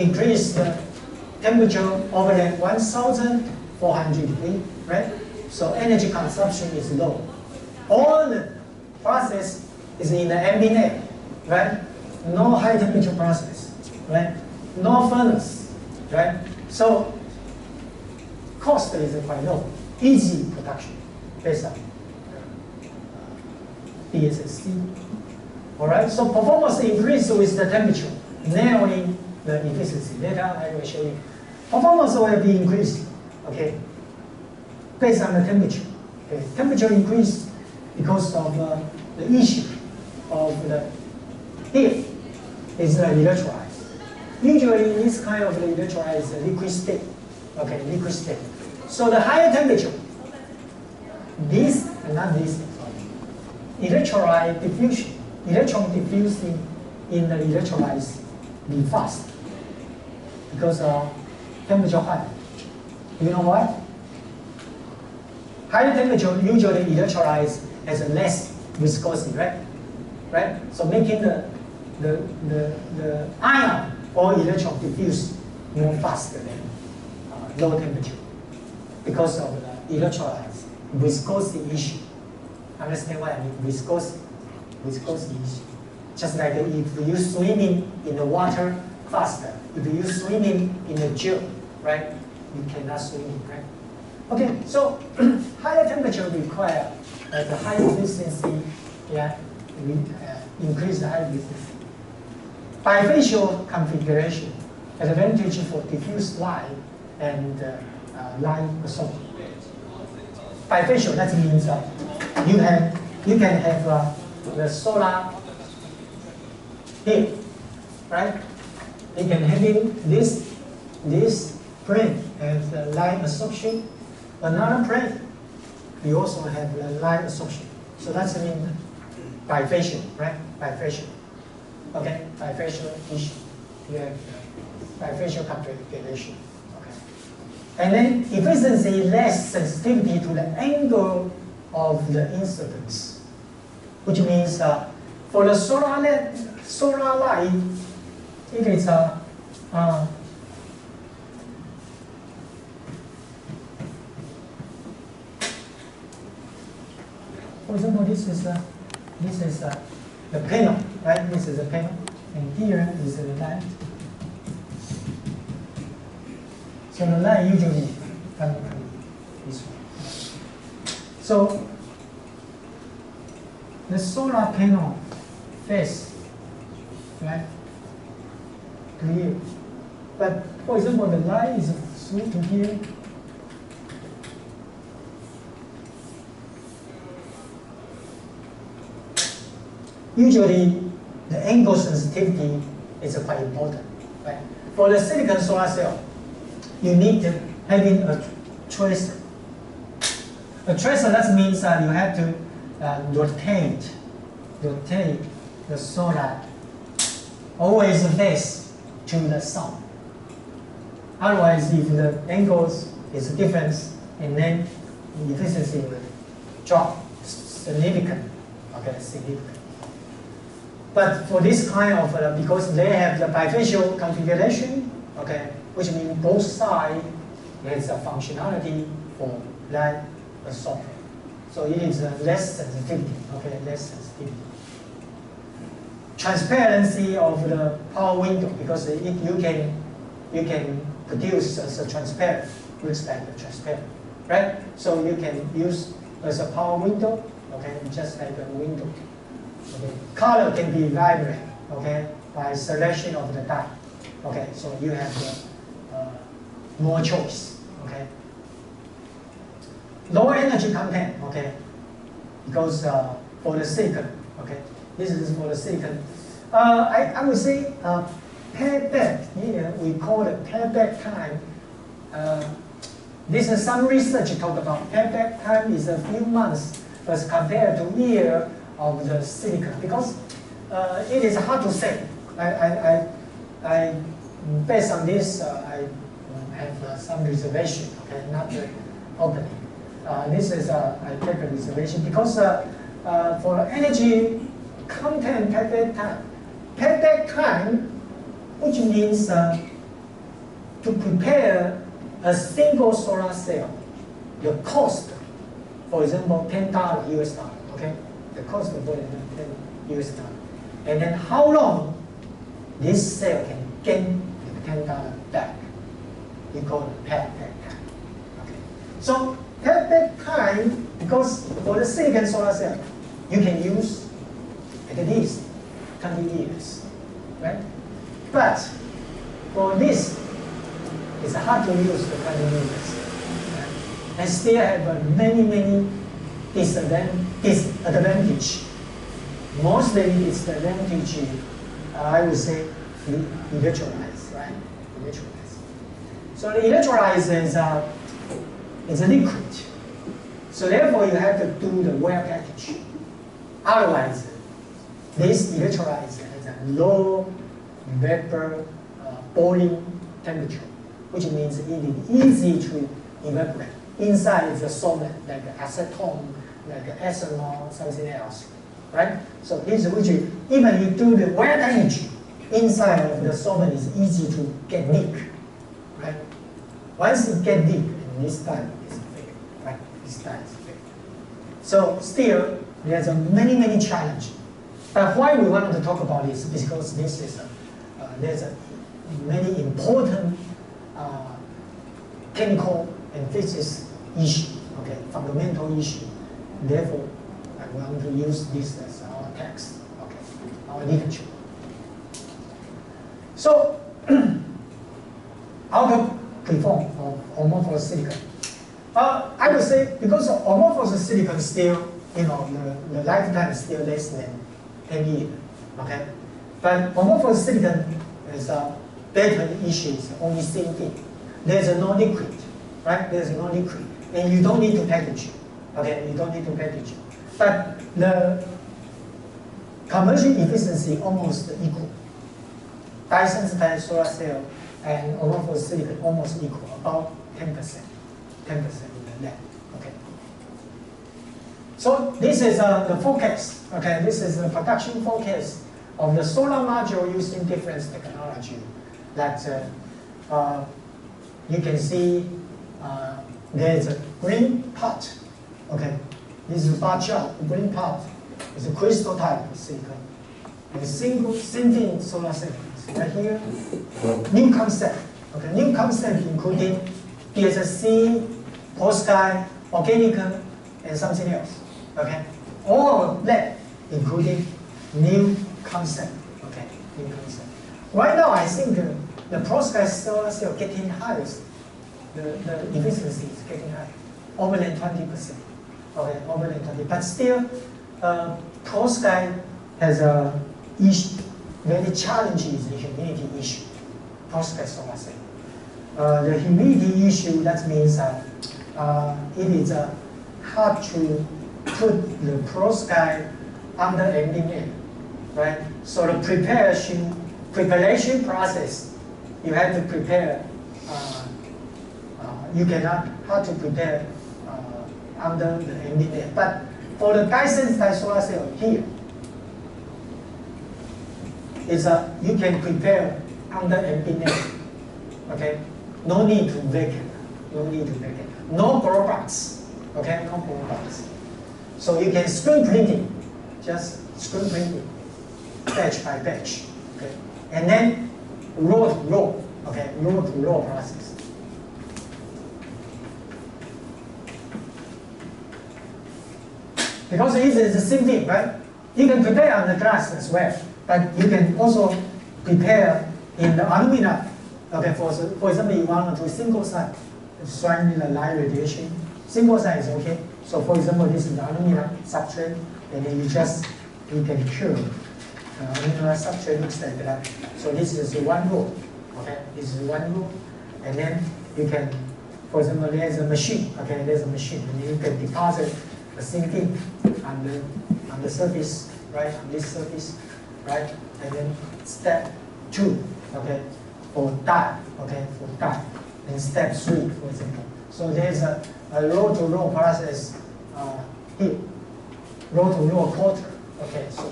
increase the temperature over than 1,400 degrees, right? So energy consumption is low. All the process is in the ambient air, right? No high temperature process, right? No furnace, right? So cost is quite low, easy production based on DSSC. All right, so performance increase with the temperature, narrowing the efficiency. Later I will show you. Performance will be increased, okay, based on the temperature. Okay. Temperature increase because of the issue of the heat is the electrolyte. Usually this kind of electrolyte is a liquid state, okay, liquid state. So the higher temperature, this and not this, electrolyte diffusion, electron diffusing in the electrolytes be fast because of temperature high. You know why? Higher temperature usually electrolytes has less viscosity, right? Right? So making the ion or electron diffuse more faster than low temperature because of the electrolytes viscosity issue. Understand what I mean? Viscosity issue. Just like if you swimming in the water faster, if you swimming in a gel, right? You cannot swim, right? Okay, so higher temperature require the high efficiency, yeah, we increase the high efficiency. Bifacial configuration, advantage for diffuse light and light absorption. Bifacial, that means you can have the solar heat, right? You can have this plane and the light absorption. Another plane, we also have the light absorption. So that's mean bifacial, right? Bifacial. Okay, bifacial issue. You have bifacial configuration. Okay. And then efficiency less sensitivity to the angle of the incidence, which means for the solar light, if it's for example, this is the panel, right? This is the panel, and here is the light. So the light usually comes this way. So the solar panel face, right, to here. But for example, the light is through to here. Usually, the angle sensitivity is quite important, right? For the silicon solar cell, you need having a tracer. A tracer, that means you have to rotate the solar always face to the sun. Otherwise, if the angles is different, and then the efficiency will drop significantly. Okay, significant. But for this kind of, because they have the bifacial configuration, okay, which means both sides has a functionality for light absorption. So it is less sensitivity, okay, less sensitivity. Transparency of the power window, because you can produce as a transparent, looks like a transparent, right? So you can use as a power window, okay, just like a window. Okay. Color can be vibrant, okay, by selection of the dye. Okay, so you have more choice, okay. Lower energy content, okay, because for the silicon, okay, this is for the silicon. I would say payback, here we call it payback time. This is some research talk about payback time is a few months as compared to year of the silicon, because it is hard to say. I based on this, I have some reservation, okay, not opening. This is I take a reservation because for energy content payback time, which means to prepare a single solar cell, the cost, for example, $10 US dollar, okay? The cost of $10 US dollar. And then how long this cell can gain the $10 back? We call it payback time. Okay. So payback time, because for the silicon solar cell, you can use at least 20 years, right? But for this, it's hard to use the 20 years. Right? And still have many disadvantage. Mostly disadvantage, I would say, electrolyze, right? Electrolyze. So the electrolyzer is a liquid. So therefore, you have to do the well package. Otherwise, this electrolyzer has a low vapor boiling temperature, which means it is easy to evaporate. Inside is a solvent like acetone, like ethanol, something else, right? So this which even you do the well package, inside of the solvent is easy to get leak, right? Once it get leak, this time is fake, right? This time is fake. So still, there's many challenges. But why we wanted to talk about this? Because this is there's many important chemical and physics issue, okay, fundamental issue. Therefore, I want to use this as our text, okay, our literature. So, how to perform amorphous silicon? I would say because amorphous silicon still, the lifetime is still less than 10 years, okay? But amorphous silicon is a better issue, is only same thing. There's no liquid, right? There's no liquid. And you don't need to package it, okay? You don't need to package it. But the conversion efficiency almost equal. Dye-sensitized solar cell and amorphous silicon almost equal, about 10%. 10% in the lab, okay? So this is the forecast, okay? This is the production forecast of the solar module using different technology. That you can see there's a green part, okay? This is bar chart. The green part is a crystal type of silicon. The single thin solar cell right here. New concept, okay? New concept including PSC, perovskite, organic, and something else, okay? All of that including new concept, okay? New concept. Right now, I think the perovskite solar cell getting higher. The efficiency is getting higher, over than 20%. Okay, over than 20. But still, perovskite has a very challenging is the humidity issue. Perovskite solar cell. The humidity issue, that means it is hard to put the perovskite under ambient air, right? So the preparation process, you have to prepare. You cannot hard to prepare under the ambient air. But for the dye-sensitized solar cell here, you can prepare under ambient air. Okay, no need to vacuum. No need to vacuum. No grow box. Okay, no grow box. So you can screen printing, just screen printing, batch by batch. Okay, and then row to row. Okay, row to row process. Because it is the same thing, right? You can prepare on the glass as well, but you can also prepare in the aluminum. Okay, for example, you want to do single side, shine the light radiation. Single side is okay. So for example, this is the aluminum substrate, and then you can cure aluminum substrate looks like that. So this is one row. Okay, this is one row, and then you can, for example, there's a machine. Okay, there's a machine, and you can deposit the same thing on the surface, right? On this surface, right? And then step 2, okay, for dye, okay, for dye, and step 3, for example. So there's a row to row process here, row to row quarter, okay. So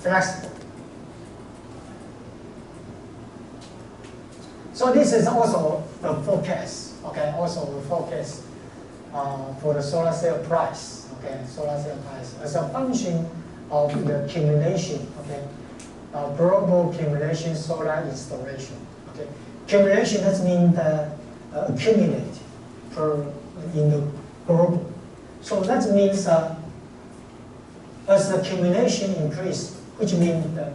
flexible. So this is also a forecast, okay? Also a forecast for the solar cell price, okay? Solar cell price as a function of the accumulation, okay? Global accumulation solar installation, okay? Accumulation, that means accumulate in the global. So that means as the accumulation increase, which means the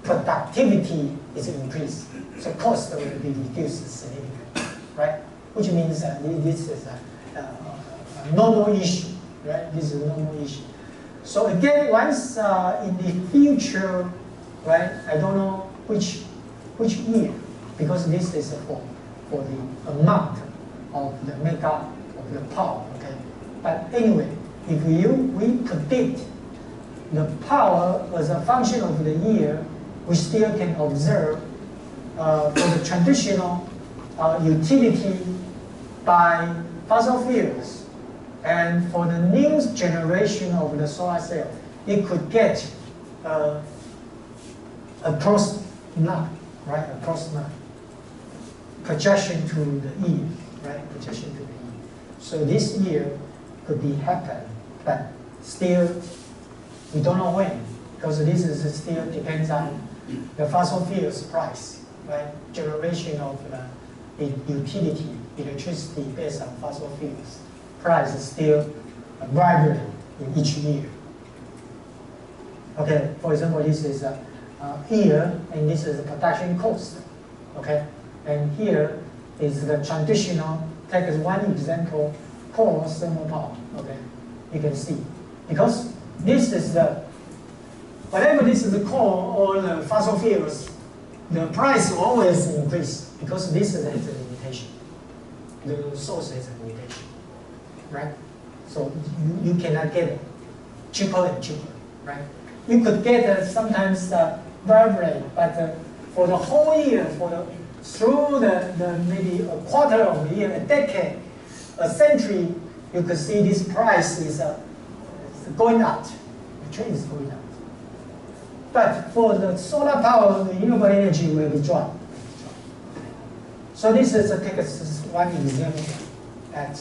productivity is increased, so cost will be reduced significantly, right? Which means this is a normal issue, right? This is a normal issue. So again, once in the future, right? I don't know which year, because this is for the amount of the makeup of the power, okay? But anyway, if we predict the power as a function of the year, we still can observe for the traditional utility by fossil fuels, and for the new generation of the solar cell, it could get a cross line, right? A cross line. Projection to the year, right? Projection to the year. So this year could be happen, but still we don't know when, because this is still depends on the fossil fuels price, right? Generation of the utility, electricity based on fossil fuels. Price is still varying in each year. Okay, for example, this is a year, and this is the production cost. Okay, and here is the traditional. Take as one example, coal thermal power. Okay, you can see because this is the whatever this is the coal or the fossil fuels, the price will always increase because this is a limitation. The source is a limitation, right? So you cannot get it cheaper and cheaper, right? You could get sometimes vibrate, but for the whole year, through the maybe a quarter of a year, a decade, a century, you could see this price is going up. The trend is going up. But for the solar power, the renewable energy will be dropped. So this is take as one example at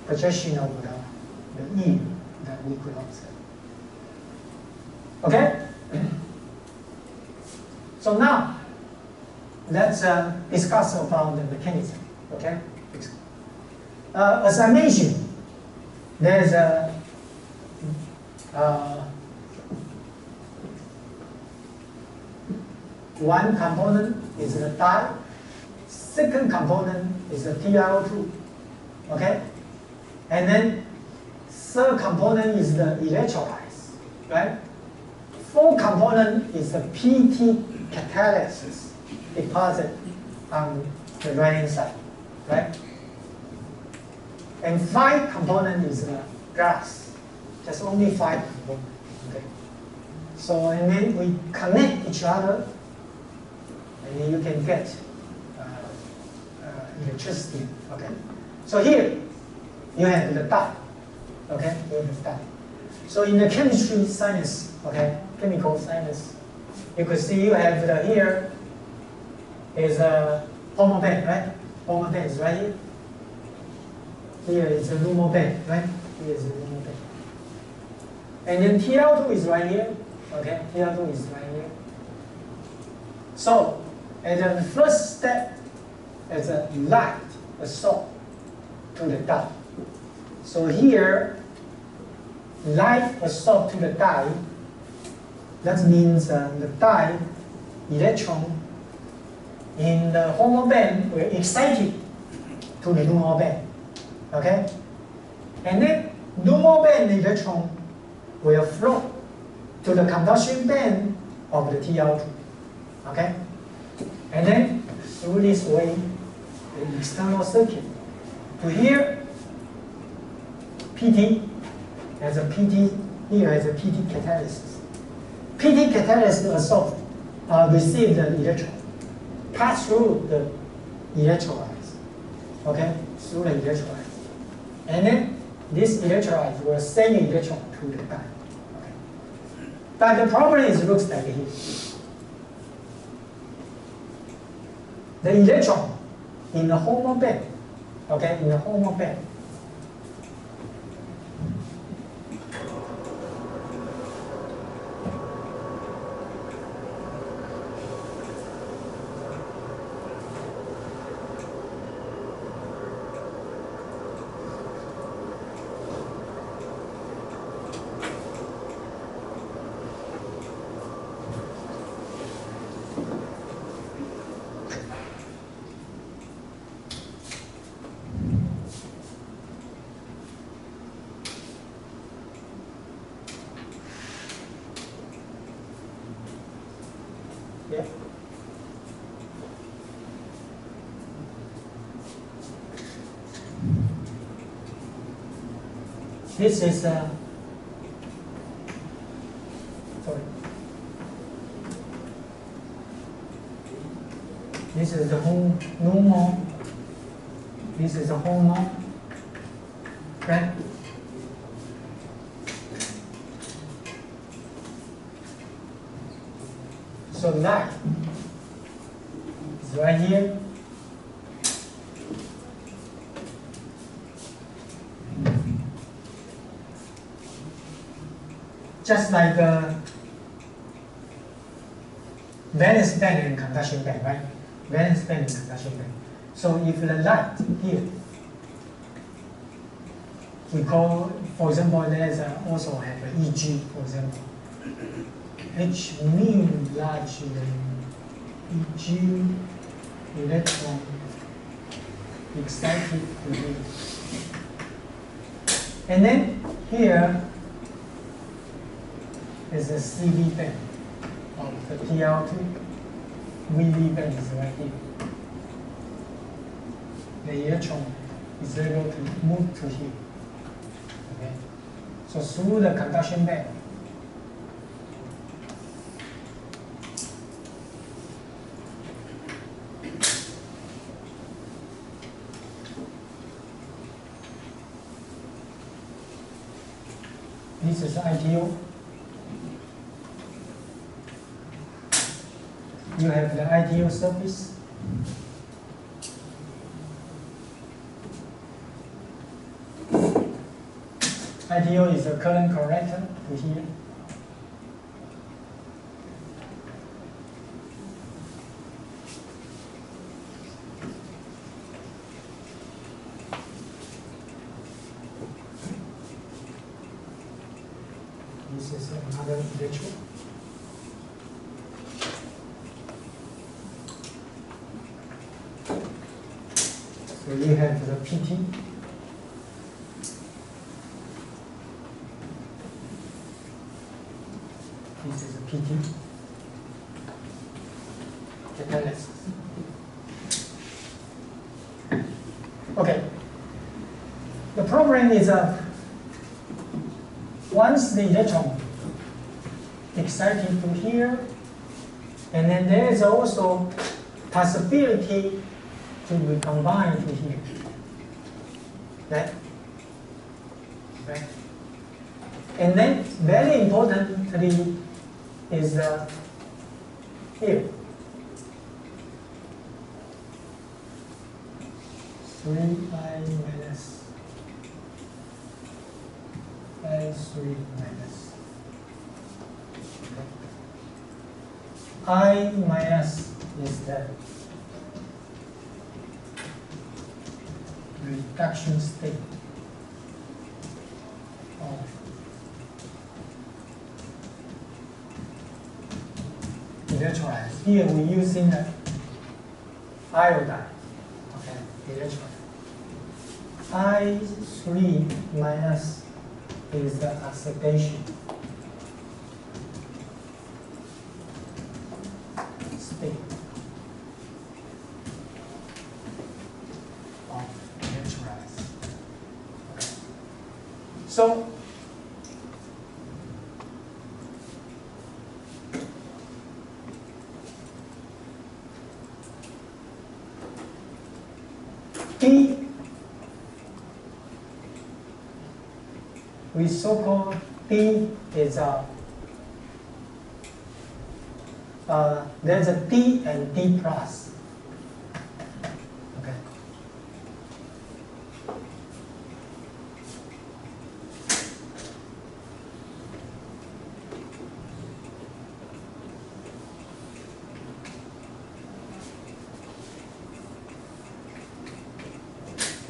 projection of the year that we could observe. Okay? So now, let's discuss about the mechanism. Okay? As I mentioned, there's a one component is the die. Second component is the TiO2. Okay? And then third component is the electrolyte. Right? Fourth component is the PT catalysis deposit on the right hand side. Right? And five component is the glass. There's only five components. Okay? So and then we connect each other, and then you can get electricity. Okay. So here you have the dye. Okay, you have the dye. So in the chemistry science, okay, chemical science, you could see you have the here is a homo band, right? Homo band is right here. Here is a lumo band, right? Here is a lumo band. And then TiO2 is right here. Okay, TiO2 is right here. So, at the first step, is a light assault to the dye. So here, light assault to the dye. That means the dye electron in the HOMO band were excited to the LUMO band. Okay? And then LUMO band electron will flow to the combustion band of the TiO2. Okay? And then through this way, the external circuit to here, PT as a PT, here as a PT catalysis. PT catalysis assault receive the electron, pass through the electrolytes, okay, through the electrolytes. And then this electrolyte will send the electron to the dye. Okay. But the problem is it looks like here. the electron in the HOMO band, okay, in the HOMO band. Yeah. This is sorry. This is the whole normal. This is the HOMO, right? So light is right here. Just like valence band and conduction band, right? Valence band and conduction band. So if the light here, we call, for example, there's also have an EG, for example. H mu larger than EG electron excited to be. And then here is the CV band of the PL2. VV band is right here. The electron is able to move to here. Okay. So through the conduction band, this is ITO. You have the ITO surface. ITO is a current corrector to here. This is another electrode. So you have the PT. This is a PT. Catalysis. Okay. The problem is once the electron excited to here, and then there is also possibility to recombine to here. Right? And then very importantly is here. 3I minus I3 minus. I minus is the reduction state of electrolyte. Here we're using the iodine, okay, electrolyte. I3 minus is the oxidation state of electrolyte. Okay. So D, we so-called D is there's a D and D plus.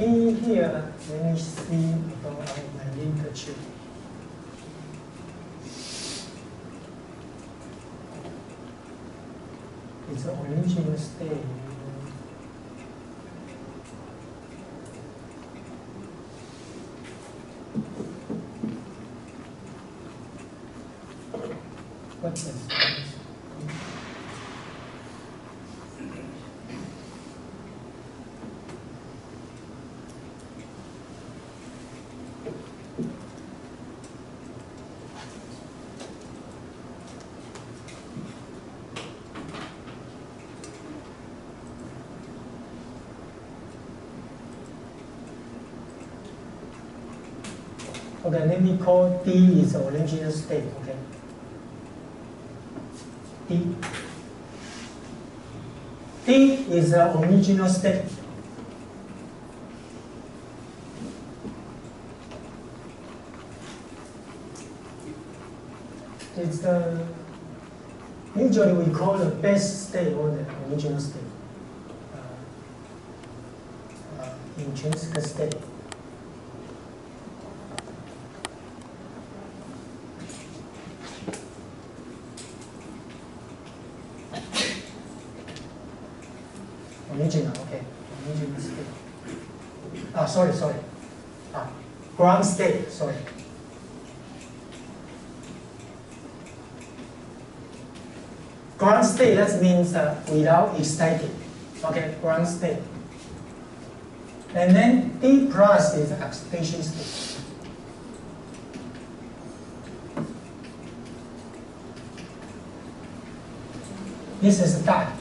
D here, let me see about my literature. It's the original state. What is this? Okay, let me call D is the original state, okay? D is the original state. It's the, usually we call the best state or the original state, intrinsic state. Original, okay. Original state. Sorry. Ground state, sorry. Ground state, that means without excited. Okay, ground state. And then D plus is excitation state. This is dye.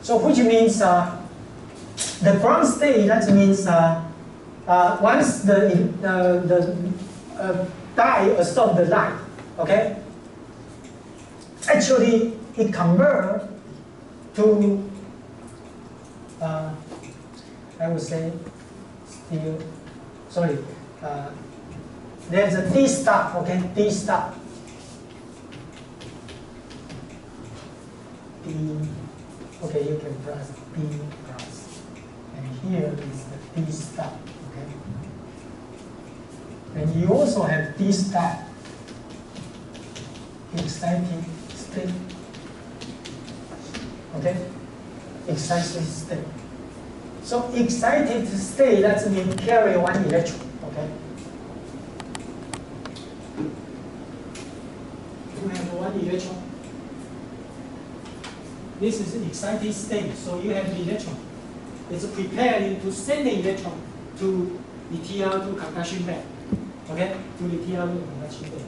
So which means the ground state, that means once the dye absorbs the light, okay, actually it converts to, I would say, still, sorry, there's a D star, okay, D star. D. Okay, you can press D plus. And here is the D star, okay? And you also have D star, excited state, okay? Excited state. So excited state, that means carry one electron, okay? You have one electron. This is excited state, so you have the electron. It's preparing to send the electron to the TR2 conduction band. Okay? To the TR2 conduction band.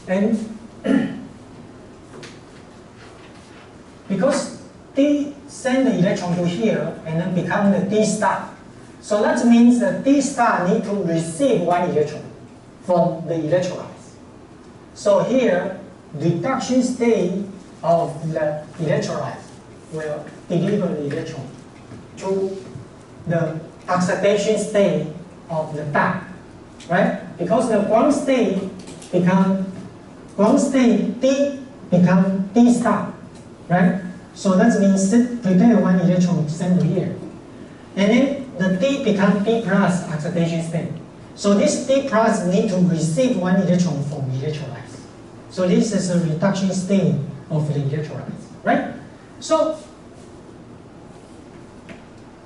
And because D send the electron to here and then become the D star, so that means the D star need to receive one electron from the electrolyte. So here, reduction state of the electrolyte will deliver the electron to the oxidation state of the dye, right? Because the ground state D become D star, right? So that means prepare one electron sent to here. And then the D become D plus oxidation state. So this D plus need to receive one electron from electrolyte. So this is a reduction state of the electrolyte, right? So,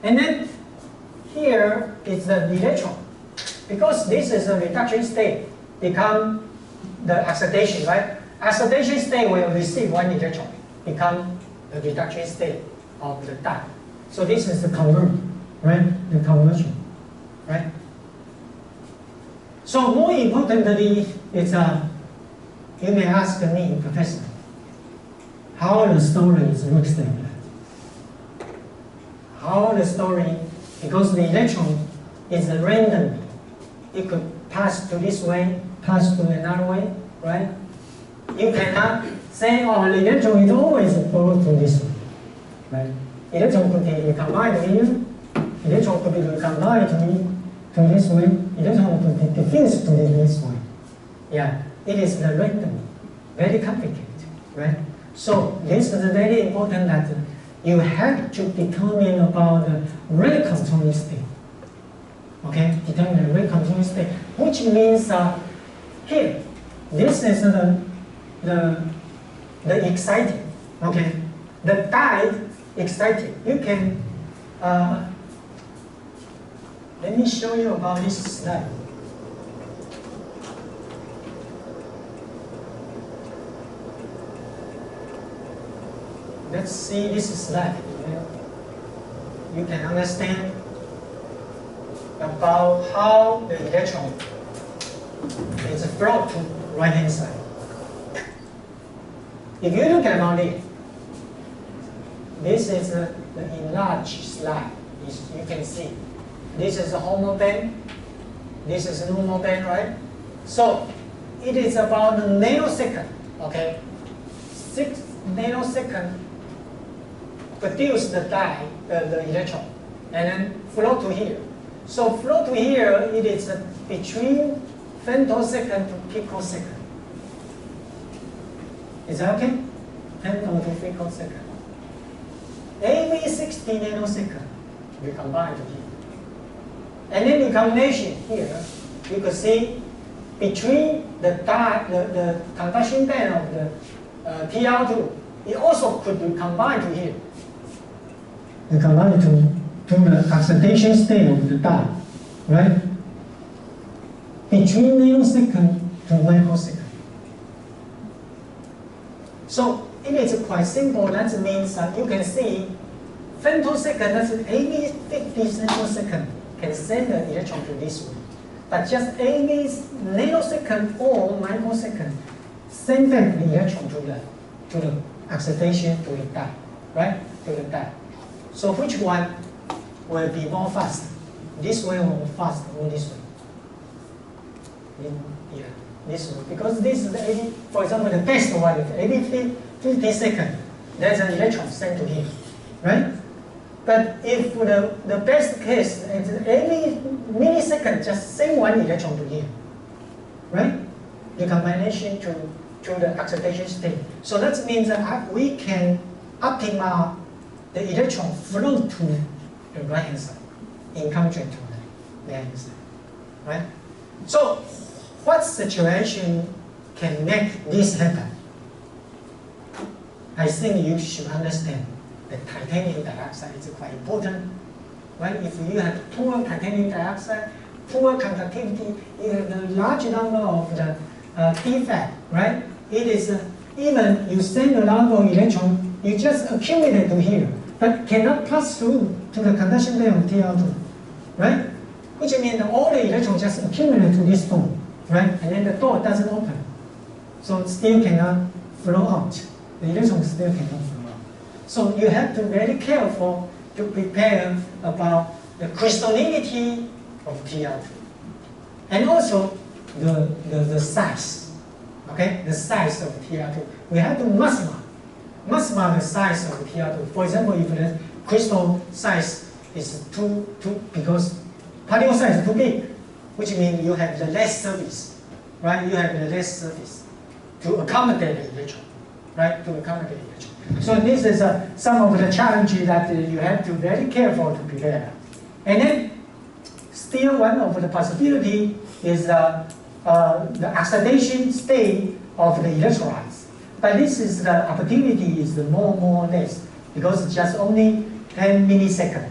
and then here is the electron. Because this is a reduction state, become the oxidation, right? Oxidation state will receive one electron, become the reduction state of the dye. So this is the conversion, right? The conversion. right? So more importantly, it's you may ask me, Professor, how the story looks like that. How the story, because the electron is random. It could pass to this way, pass to another way, right? You cannot say, oh, the electron is always flow to this way, right? Electron could be recombined here, electron could be recombined to this way, electron could be diffused to this way. Yeah, it is the random, very complicated, right? So this is very important that you have to determine about the rate controlling state. Okay, determine the rate controlling state, which means here, this is the excited, okay, the dye excited. You can let me show you about this slide. Let's see this slide. You can understand about how the electron is flow to right hand side. If you look at it, this is the enlarged slide. You can see this is a HOMO band, this is a normal band, right? So it is about a nanosecond, okay? 6 nanoseconds produce the dye, the electron, and then flow to here. So flow to here, it is between femtosecond to picosecond. Is that okay? Femto to picosecond. Every 60 nanosecond, we combine to here. And then the combination here, you can see between the dye, the conduction band of the TR2, it also could be combined to here. And combined to the oxidation state of the dye, right? Between nanosecond to microsecond. So it is quite simple. That means you can see femtosecond, that's every 50 nanosecond can send the electron to this way. But just every nanosecond or microsecond send back the electron to the oxidation to the dye, right? To the dye. So which one will be more fast? This way or fast or this way? Yeah, this way. Because this is every, for example, the best one is every 50 seconds, there's an electron sent to here, right? But if the best case is every millisecond, just send one electron to here, right? The combination to the oxidation state. So that means that we can optimize the electron flow to the right hand side in contrast to the left hand side, right? So what situation can make this happen? I think you should understand that titanium dioxide is quite important, right? If you have poor titanium dioxide, poor conductivity, you have a large number of the defect, right? It is even you send a lot of electron, you just accumulate to here, but cannot pass through to the conduction band of TR2, right? Which means all the electrons just accumulate to this door, right? And then the door doesn't open, so it still cannot flow out. The electrons still cannot flow out. So you have to be very careful to prepare about the crystallinity of TR2, and also the size. Okay, the size of TR2. We have to maximize the size of TR2. For example, if the crystal size is too because particle size is too big, which means you have the less surface, right? You have the less surface to accommodate the electron, right? To accommodate the electron. So this is some of the challenges that you have to be very careful to prepare. And then still one of the possibility is the oxidation state of the electrolytes. But this is the opportunity is more or less because it's just only 10 milliseconds.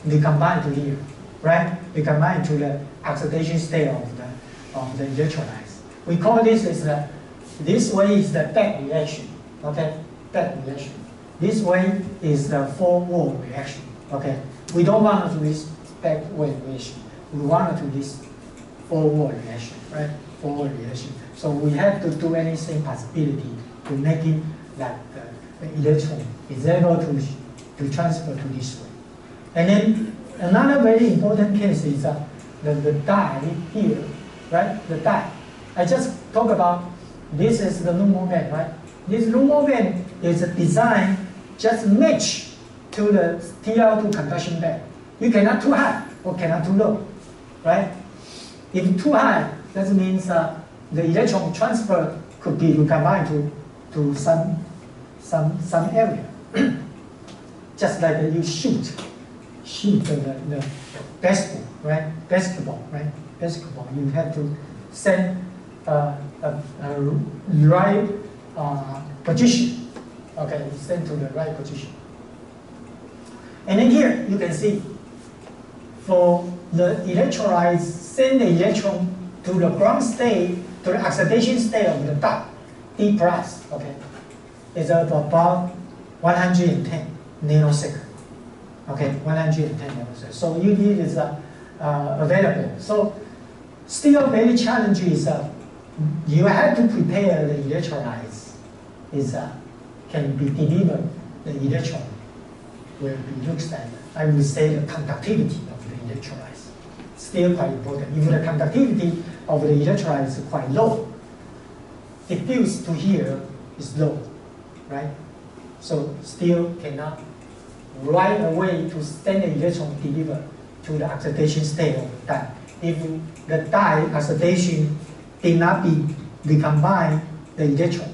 They combine to here, right? They combine to the oxidation state of the electrolytes. We call this is this way is the back reaction. Okay, back reaction. This way is the forward reaction. Okay, we don't want to use backward reaction. we want to do this forward reaction, right? Forward reaction. So we have to do anything possibility to make it that the electron is able to transfer to this way. And then another very important case is the dye here, right? The dye. I just talked about this is the normal band, right? This normal band is designed just match to the TiO2 conduction band. You cannot too high or cannot too low, right? If too high, that means the electron transfer could be recombined to some area. Just like you shoot the basketball, right? Basketball, you have to send a right position. Okay, send to the right position. And then here you can see for the electrolyte, send the electron to the ground state, to the oxidation state of the dye, D+, okay, is about 110 nanosecond. Okay, 110 nanosecond. So UD is available. So still very challenging is you have to prepare the electrolytes. Can be delivered, the electron will be looked at. I would say the conductivity of the electrolytes. Still quite important. If the conductivity of the electrolyte is quite low, diffuse to here is low, right? So still cannot right away to send the electron delivered to the oxidation state of the dye. If the dye oxidation did not be recombined, the electron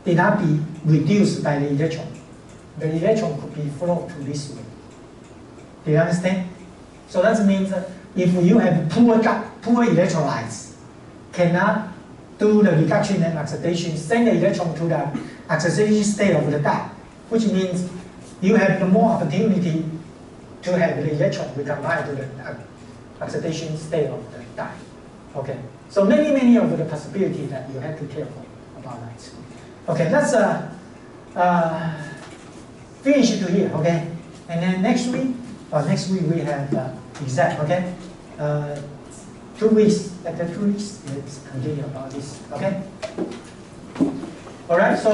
did not be reduced by the electron could be flowed to this way. Do you understand? So that means if you have poor electrolytes, cannot do the reduction and oxidation, send the electron to the oxidation state of the dye, which means you have the more opportunity to have the electron recombined to the oxidation state of the dye. Okay, so many of the possibilities that you have to care about that. Okay, let's finish it to here. Okay, and then next week we have exam. Okay, 2 weeks. After 2 weeks, let's continue about this. Okay. All right. So.